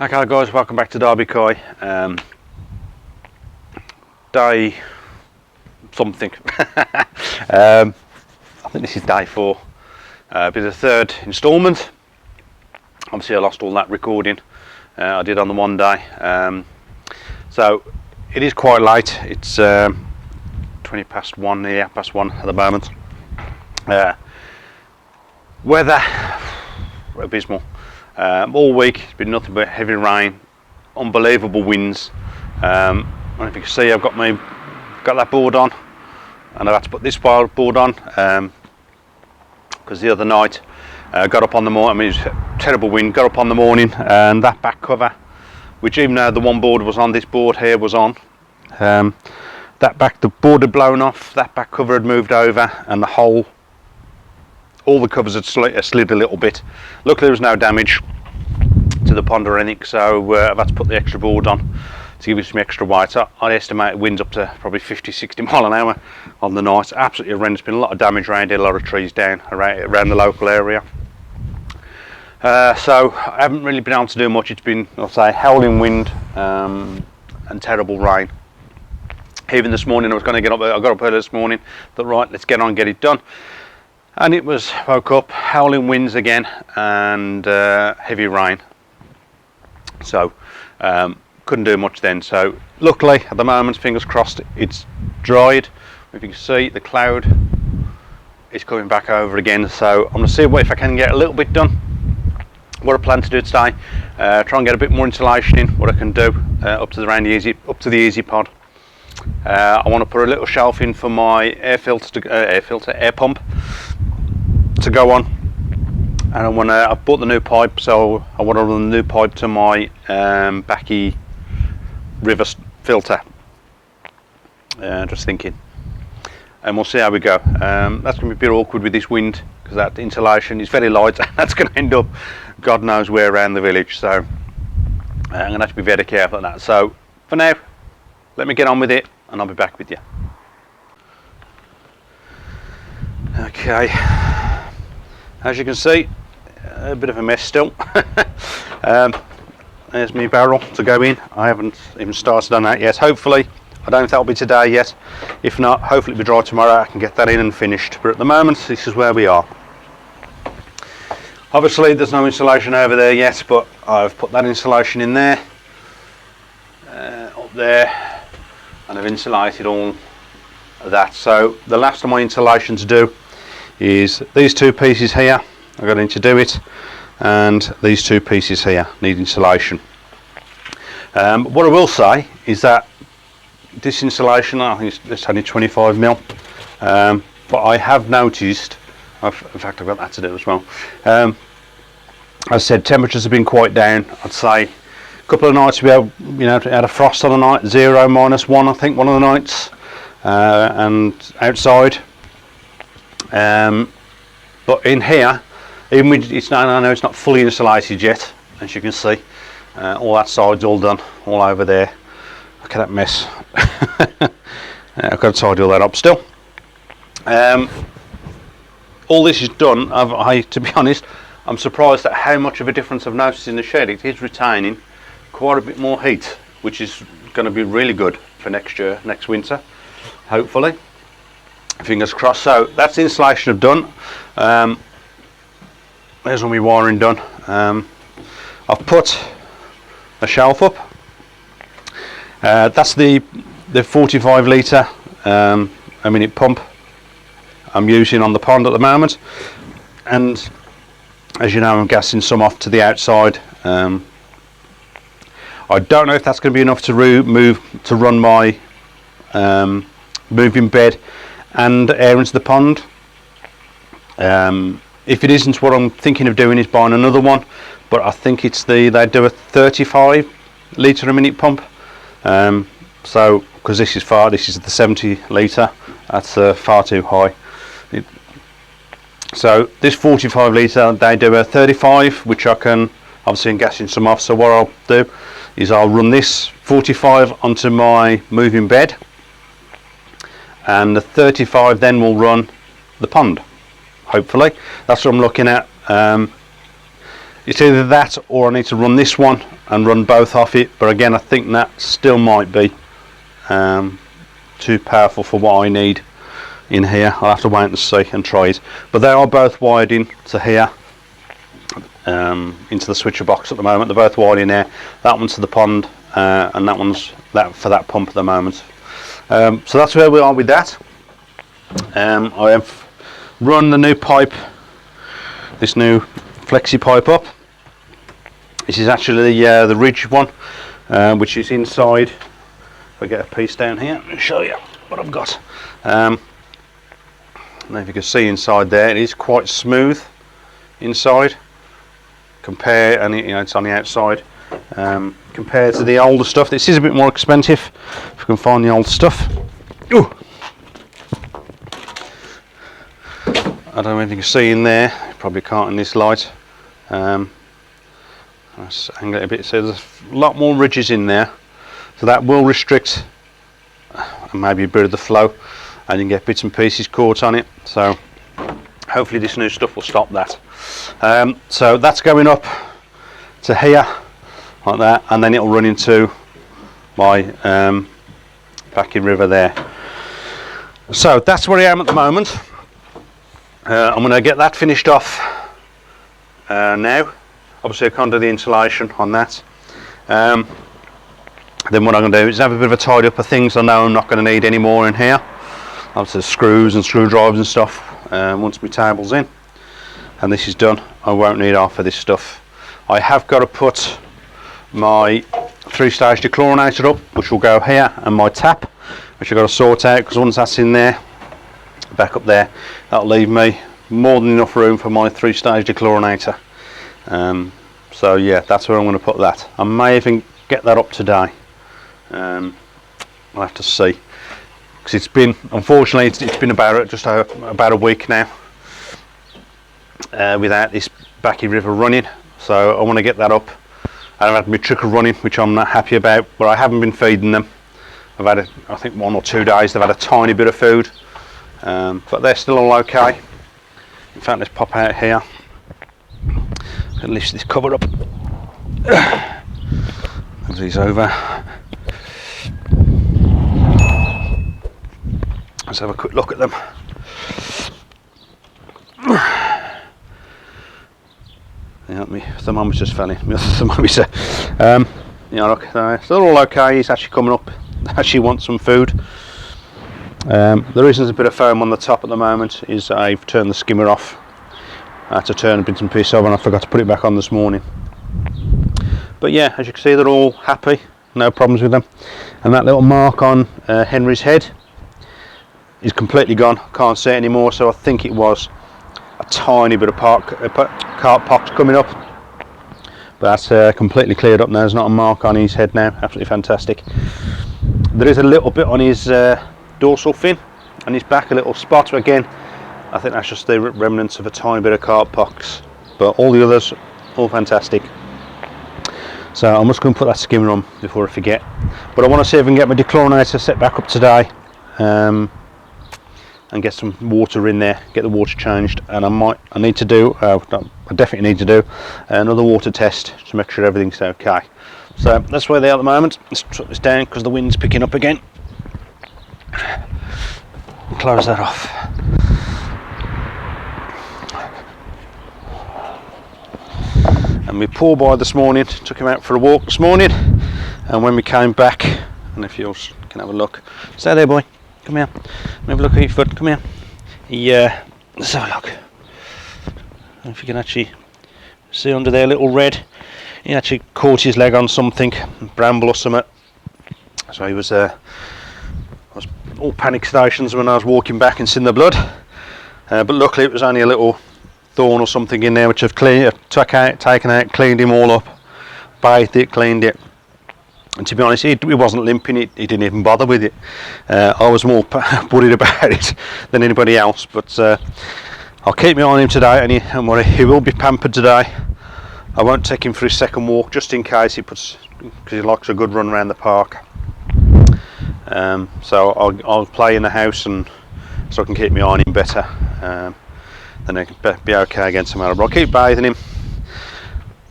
Okay guys, welcome back to Derby Koi. Day something. I think this is day 4. Be the 3rd instalment. Obviously I lost all that recording I did on the one day. So it is quite late. It's 20 past 1, nearly past 1 at the moment. Weather abysmal. All week it's been nothing but heavy rain, unbelievable winds. I don't know if you can see, I've got that board on, and I've had to put this board on because the other night got up on the morning. I mean, it was a terrible wind. Got up on the morning, and that back cover, which even though the one board was on, this board here was on. The board had blown off. That back cover had moved over, and all the covers had slid a little bit. Luckily there was no damage to the pond or anything, so I've had to put the extra board on to give it some extra weight. I estimate winds up to probably 50-60 mile an hour on the night. Absolutely horrendous. Been a lot of damage around here, a lot of trees down around the local area. So I haven't really been able to do much. It's been, I'll say, howling wind and terrible rain. Even this morning I was going to get up. I got up early this morning, thought right, let's get on and get it done. And it was, woke up, howling winds again, and heavy rain. So couldn't do much then. So luckily at the moment, fingers crossed, it's dried. If you can see, the cloud is coming back over again. So I'm going to see if I can get a little bit done. What I plan to do today, try and get a bit more insulation in. What I can do up to the easy pod. I want to put a little shelf in for my air pump to go on, and I've bought the new pipe, so I want to run the new pipe to my Backy river filter. Just thinking, and we'll see how we go. That's going to be a bit awkward with this wind because that insulation is very light. That's going to end up God knows where around the village, so I'm going to have to be very careful of that. So for now, let me get on with it and I'll be back with you. Okay, as you can see, a bit of a mess still. There's my barrel to go in. I haven't even started on that yet. Hopefully, I don't know if that'll be today yet. If not, hopefully it'll be dry tomorrow. I can get that in and finished. But at the moment, this is where we are. Obviously, there's no insulation over there yet, but I've put that insulation in there, up there, and I've insulated all of that. So the last of my insulation to do is these two pieces here. I've got to do it, and these two pieces here need insulation. What I will say is that this insulation, I think it's only 25 mil, but I have noticed, in fact I've got that to do as well. As I said, temperatures have been quite down. I'd say a couple of nights we had, had a frost on the night, 0, -1 I think one of the nights, and outside. But in here, even with I know it's not fully insulated yet, as you can see. All that side's all done, all over there. Look at that mess. I've got to tidy all that up still. All this is done. To be honest, I'm surprised at how much of a difference I've noticed in the shed. It is retaining quite a bit more heat, which is going to be really good for next year, next winter, hopefully. Fingers crossed. So that's the insulation I've done. There's all my wiring done. I've put a shelf up. That's the 45 litre a minute pump I'm using on the pond at the moment, and as you know, I'm gassing some off to the outside. I don't know if that's going to be enough to run my moving bed and air into the pond. If it isn't, what I'm thinking of doing is buying another one, but I think they do a 35 litre a minute pump. So because this is the 70 litre, that's far too high. So this 45 litre, they do a 35, which I can obviously gassing some off. So what I'll do is I'll run this 45 onto my moving bed, and the 35 then will run the pond, hopefully. That's what I'm looking at. It's either that or I need to run this one and run both off it, but again I think that still might be too powerful for what I need in here. I'll have to wait and see and try it, but they are both wired in to here, into the switcher box at the moment. They're both wired in there. That one's to the pond, and that one's for that pump at the moment. So that's where we are with that. I have run the new pipe, this new flexi pipe up. This is actually the ridge one, which is inside. If I get a piece down here and show you what I've got. Now if you can see inside there, it is quite smooth inside. Compare, and it's on the outside. Compared to the older stuff, this is a bit more expensive. If you can find the old stuff. Ooh. I don't know if you can see in there. You probably can't in this light. Let's angle it a bit. So there's a lot more ridges in there, so that will restrict maybe a bit of the flow, and you can get bits and pieces caught on it. So hopefully this new stuff will stop that. So that's going up to here like that, and then it'll run into my back in river there. So that's where I am at the moment. I'm going to get that finished off now. Obviously I can't do the insulation on that. Then what I'm going to do is have a bit of a tidy up of things I know I'm not going to need any more in here. Obviously screws and screwdrivers and stuff, once my table's in and this is done. I won't need half of this stuff. I have got to put my 3-stage dechlorinator up, which will go here, and my tap, which I've got to sort out, because once that's in there, back up there, that'll leave me more than enough room for my 3-stage dechlorinator. So yeah, that's where I'm going to put that. I may even get that up today. I'll have to see, because it's been, unfortunately, it's been about a week now without this Backy River running. So I want to get that up. I've had my trickle running, which I'm not happy about, but I haven't been feeding them. I've had, I think 1 or 2 days they've had a tiny bit of food, but they're still all okay. In fact, let's pop out here and lift this cover up. Move these over. Let's have a quick look at them. Yeah, my thermometer's fell in. My thermometer. Yeah, look, so they're all okay. He's actually coming up. Actually wants some food. The reason there's a bit of foam on the top at the moment is I've turned the skimmer off. I had to turn a bit and piece over, and I forgot to put it back on this morning. But yeah, as you can see, they're all happy. No problems with them. And that little mark on Henry's head is completely gone. Can't see it anymore. So I think it was a tiny bit of carp pox coming up, but that's completely cleared up now. There's not a mark on his head now. Absolutely fantastic. There is a little bit on his dorsal fin and his back, a little spot. Again, I think that's just the remnants of a tiny bit of carp pox, but all the others, all fantastic. So I'm just going to put that skimmer on before I forget. But I want to see if I can get my dechlorinator set back up today, and get some water in there, get the water changed, and I definitely need to do another water test to make sure everything's okay. So that's where they are at the moment. Let's shut this down because the wind's picking up again. Close that off. And we poor boy this morning took him out for a walk this morning, and when we came back, and if you can have a look, stay there, boy. Come here. Have a look at your foot. Come here. Let's have a look. If you can actually see under there, little red. He actually caught his leg on something, bramble or something. So he was, I was all panic stations when I was walking back and seen the blood. But luckily it was only a little thorn or something in there, which I've taken out, cleaned him all up, bathed it, cleaned it. And to be honest, he wasn't limping, he didn't even bother with it. I was more worried about it than anybody else, but I'll keep my eye on him today, and he will be pampered today. I won't take him for his second walk, just in case because he likes a good run around the park. So I'll play in the house, and so I can keep my eye on him better. Then I can be okay against tomorrow. But I'll keep bathing him.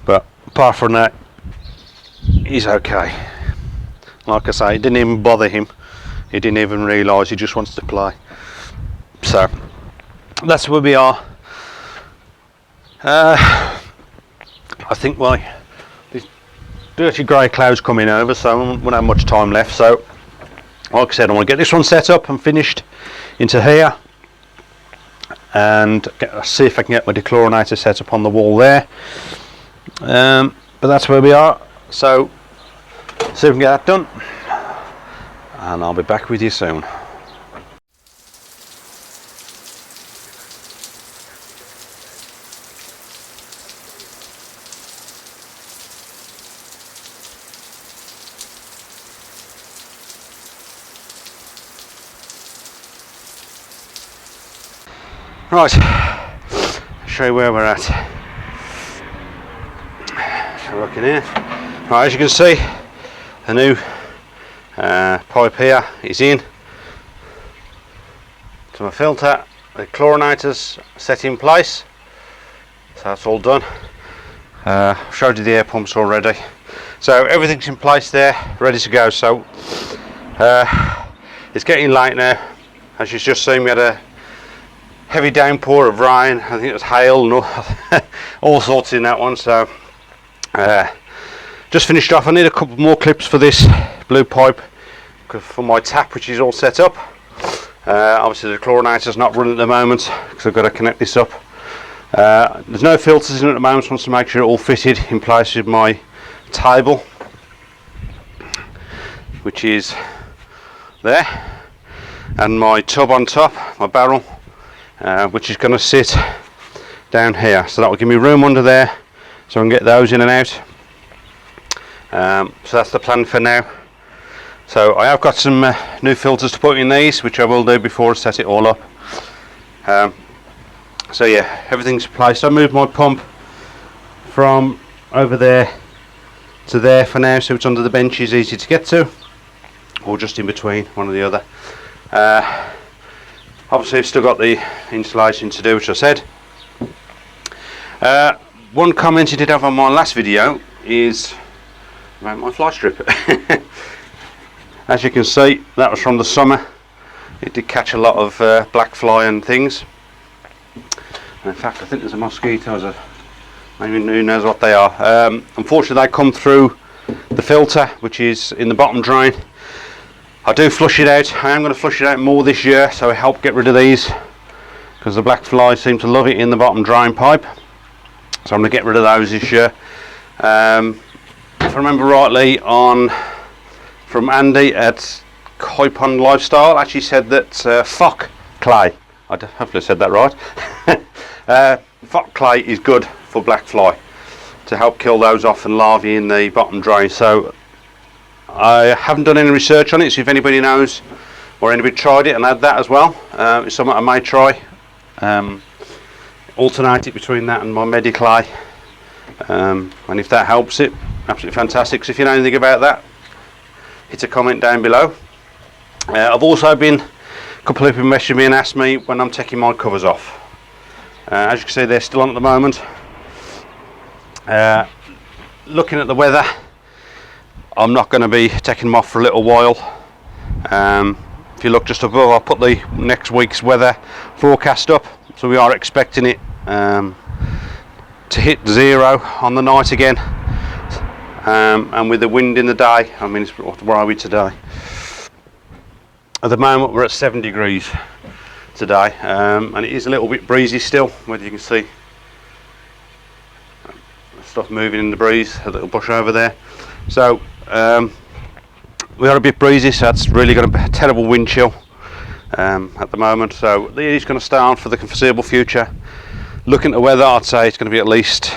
But apart from that, he's okay. Like I say, it didn't even bother him. He didn't even realise, he just wants to play. So that's where we are. I think these dirty grey clouds coming over, so I won't have much time left. So like I said, I want to get this one set up and finished into here, and see if I can get my dechlorinator set up on the wall there. But that's where we are. So see if we can get that done, and I'll be back with you soon. Right, I'll show you where we're at. Looking here. Right, as you can see, the new pipe here is in to my filter. The chlorinators set in place, so that's all done. I've showed you the air pumps already, so everything's in place there, ready to go. So it's getting late now. As you've just seen, we had a heavy downpour of rain. I think it was hail and all sorts in that one. So just finished off. I need a couple more clips for this blue pipe for my tap, which is all set up. Obviously the chlorinator's not running at the moment because I've got to connect this up. There's no filters in at the moment, so I want to make sure it all fitted in place with my table, which is there, and my tub on top, my barrel, which is going to sit down here. So that will give me room under there so I can get those in and out. So that's the plan for now. So I have got some new filters to put in these, which I will do before I set it all up. So yeah, everything's placed. I moved my pump from over there to there for now, so it's under the benches, easy to get to, or just in between, one or the other. Obviously I've still got the installation to do, which I said. One comment you did have on my last video is about my fly strip. As you can see, that was from the summer. It did catch a lot of black fly and things. And in fact, I think there's a mosquito. Maybe who knows what they are. Unfortunately, they come through the filter, which is in the bottom drain. I do flush it out. I am going to flush it out more this year, so I help get rid of these, because the black flies seem to love it in the bottom drain pipe. So I'm going to get rid of those this year. If I remember rightly, from Andy at Koi Pond Lifestyle, actually said that phoc clay, I hopefully said that right, phoc clay is good for black fly to help kill those off and larvae in the bottom drain. So I haven't done any research on it, so if anybody knows or anybody tried it and had that as well, it's something I may try. Alternate it between that and my Mediclay, and if that helps it, absolutely fantastic. So if you know anything about that, hit a comment down below. I've also been, a couple of people messaged me and asked me when I'm taking my covers off. As you can see, they're still on at the moment. Looking at the weather, I'm not going to be taking them off for a little while. If you look just above, I'll put the next week's weather forecast up. So we are expecting it to hit 0 on the night again, and with the wind in the day. I mean, where are we today? At the moment we're at 7 degrees today, and it is a little bit breezy still, whether you can see stuff moving in the breeze, a little bush over there. So we are a bit breezy, so that's really going to be a terrible wind chill at the moment. So it is going to stay on for the foreseeable future. Looking at the weather, I'd say it's going to be at least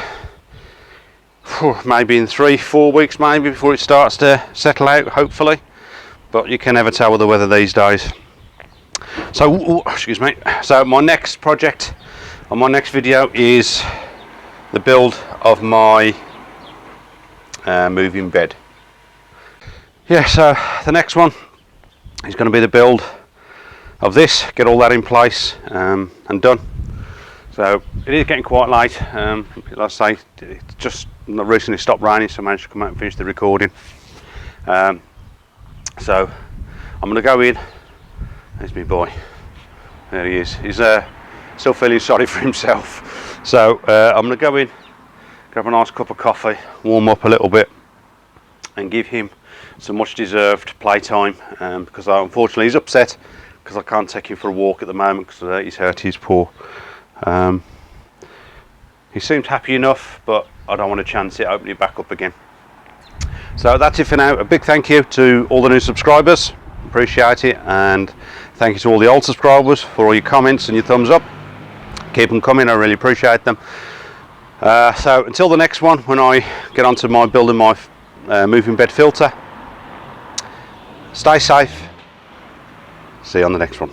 maybe in 3-4 weeks maybe before it starts to settle out, hopefully, but you can never tell with the weather these days. So excuse me, so my next project on my next video is the build of my moving bed. Yeah, so the next one is going to be the build of this, get all that in place and done. So it is getting quite late. Like I say, it's just recently stopped raining, so I managed to come out and finish the recording. So I'm going to go in. There's my boy. There he is. He's still feeling sorry for himself. So I'm going to go in, grab a nice cup of coffee, warm up a little bit, and give him some much deserved playtime, because unfortunately he's upset because I can't take him for a walk at the moment because he's hurt his paw. He seemed happy enough, but I don't want to chance it opening it back up again. So that's it for now. A big thank you to all the new subscribers, appreciate it, and thank you to all the old subscribers for all your comments and your thumbs up. Keep them coming, I really appreciate them. So until the next one, when I get onto my building my moving bed filter, stay safe. See you on the next one.